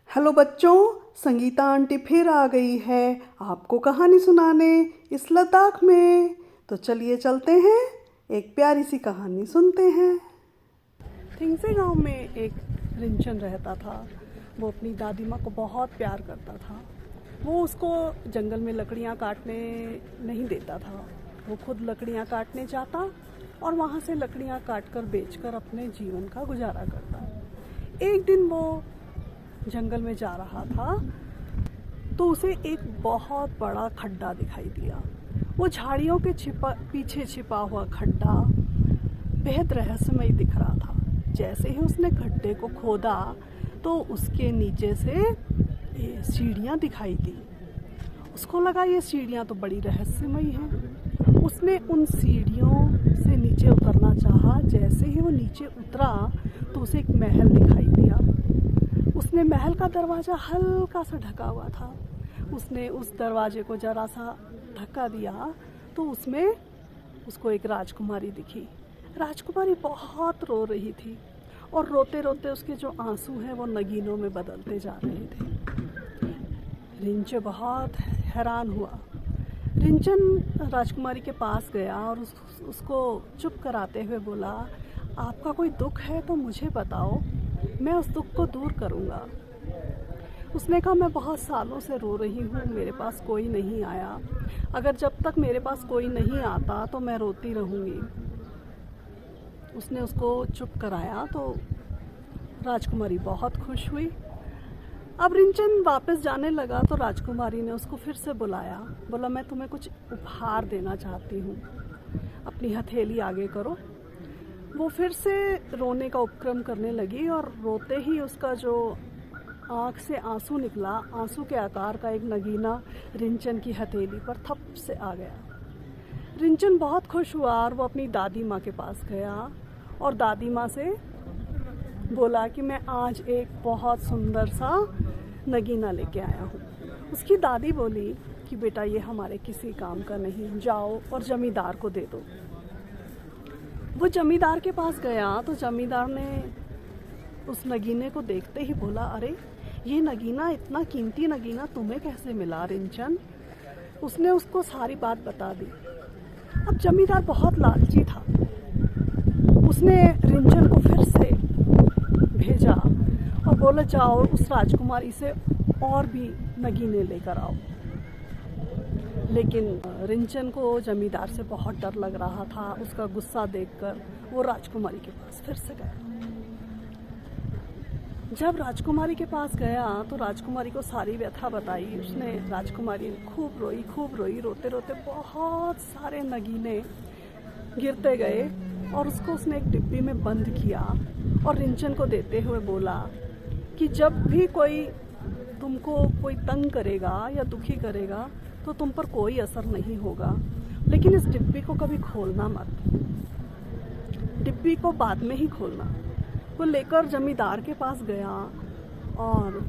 Hello बच्चों, Sangeeta aunty फिर आ गई है आपको कहानी सुनाने इस लद्दाख में। तो चलिए चलते हैं, एक प्यारी सी कहानी सुनते हैं। थिंगसे गांव में एक रिंचन रहता था। वो अपनी दादी माँ को बहुत प्यार करता था। वो उसको जंगल में लकड़ियाँ काटने नहीं देता था। वो खुद लकड़ियाँ काटने जाता और वहाँ से लकड़ियाँ काटकर बेचकर अपने जीवन का गुजारा करता। एक दिन वो जंगल में जा रहा था तो उसे एक बहुत बड़ा खड्डा दिखाई दिया। वो झाड़ियों के पीछे छिपा हुआ खड्डा बेहद रहस्यमय दिख रहा था। जैसे ही उसने खड्डे को खोदा तो उसके नीचे से सीढ़ियाँ दिखाई दी। उसको लगा ये सीढ़ियाँ तो बड़ी रहस्यमयी हैं। उसने उन सीढ़ियों से नीचे उतरना चाहा। जैसे ही वो नीचे उतरा तो उसे एक महल दिखाई दिया। उसने महल का दरवाज़ा हल्का सा ढका हुआ था। उसने उस दरवाजे को जरा सा धक्का दिया तो उसमें उसको एक राजकुमारी दिखी। राजकुमारी बहुत रो रही थी और रोते रोते उसके जो आंसू हैं वो नगीनों में बदलते जा रहे थे। रिंचन बहुत हैरान हुआ। रिंचन राजकुमारी के पास गया और उसको चुप कराते हुए बोला, आपका कोई दुख है तो मुझे बताओ, मैं उस दुख को दूर करूँगा। उसने कहा, मैं बहुत सालों से रो रही हूँ, मेरे पास कोई नहीं आया। अगर जब तक मेरे पास कोई नहीं आता तो मैं रोती रहूँगी। उसने उसको चुप कराया तो राजकुमारी बहुत खुश हुई। अब रिंचन वापस जाने लगा तो राजकुमारी ने उसको फिर से बुलाया। बोला, मैं तुम्हें कुछ उपहार देना चाहती हूँ, अपनी हथेली आगे करो। वो फिर से रोने का उपक्रम करने लगी और रोते ही उसका जो आँख से आंसू निकला, आंसू के आकार का एक नगीना रिंचन की हथेली पर थप से आ गया। रिंचन बहुत खुश हुआ और वो अपनी दादी माँ के पास गया और दादी माँ से बोला कि मैं आज एक बहुत सुंदर सा नगीना लेके आया हूँ। उसकी दादी बोली कि बेटा ये हमारे किसी काम का नहीं, जाओ और जमींदार को दे दो। वो जमींदार के पास गया तो जमींदार ने उस नगीने को देखते ही बोला, अरे ये नगीना, इतना कीमती नगीना तुम्हें कैसे मिला रिंचन? उसने उसको सारी बात बता दी। अब जमींदार बहुत लालची था। उसने रिंचन को फिर से भेजा और बोला, जाओ उस राजकुमारी से और भी नगीने लेकर आओ। लेकिन रिंचन को जमींदार से बहुत डर लग रहा था। उसका गुस्सा देखकर वो राजकुमारी के पास फिर से गया। जब राजकुमारी के पास गया तो राजकुमारी को सारी व्यथा बताई। उसने राजकुमारी खूब रोई। रोते रोते बहुत सारे नगीने गिरते गए और उसने एक डिब्बी में बंद किया और रिंचन को देते हुए बोला कि जब भी तुमको कोई तंग करेगा या दुखी करेगा तो तुम पर कोई असर नहीं होगा, लेकिन इस डिब्बी को कभी खोलना मत। डिब्बी को बाद में ही खोलना। वो लेकर जमींदार के पास गया और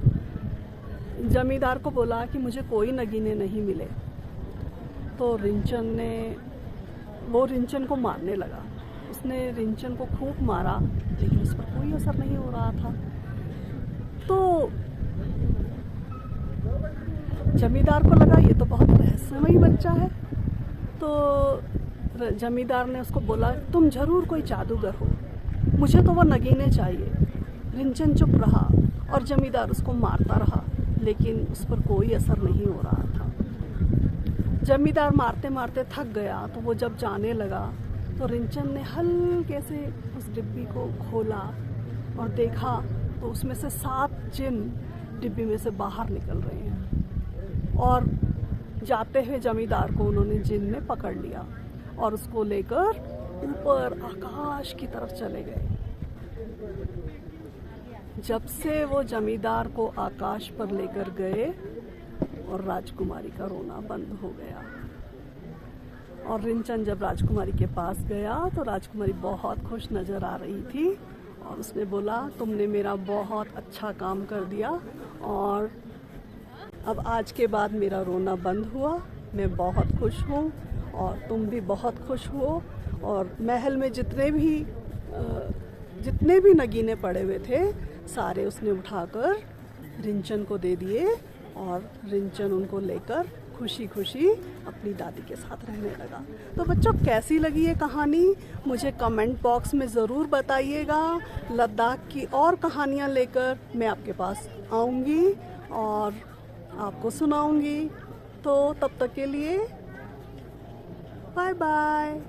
जमींदार को बोला कि मुझे कोई नगीने नहीं मिले। तो वो रिंचन को मारने लगा। उसने रिंचन को खूब मारा लेकिन उस पर कोई असर नहीं हो रहा था। तो जमींदार को लगा ये तो बहुत रहस्यमयी बच्चा है। तो जमींदार ने उसको बोला, तुम जरूर कोई जादूगर हो, मुझे तो वो नगीने चाहिए। रिंचन चुप रहा और जमींदार उसको मारता रहा लेकिन उस पर कोई असर नहीं हो रहा था। जमींदार मारते मारते थक गया तो वो जब जाने लगा तो रिंचन ने हल्के से उस डिब्बी को खोला और देखा तो उसमें से 7 जिन डिब्बी में से बाहर निकल रहे हैं और जाते हुए जमींदार को उन्होंने जिन ने पकड़ लिया और उसको लेकर ऊपर आकाश की तरफ चले गए। जब से वो जमींदार को आकाश पर लेकर गए और राजकुमारी का रोना बंद हो गया। और रिंचन जब राजकुमारी के पास गया तो राजकुमारी बहुत खुश नज़र आ रही थी और उसने बोला, तुमने मेरा बहुत अच्छा काम कर दिया और अब आज के बाद मेरा रोना बंद हुआ। मैं बहुत खुश हूँ और तुम भी बहुत खुश हो। और महल में जितने भी नगीने पड़े हुए थे सारे उसने उठाकर रिंचन को दे दिए और रिंचन उनको लेकर खुशी खुशी अपनी दादी के साथ रहने लगा। तो बच्चों, कैसी लगी ये कहानी मुझे कमेंट बॉक्स में ज़रूर बताइएगा। लद्दाख की और कहानियाँ लेकर मैं आपके पास आऊँगी और आपको सुनाऊँगी। तो तब तक के लिए बाय बाय।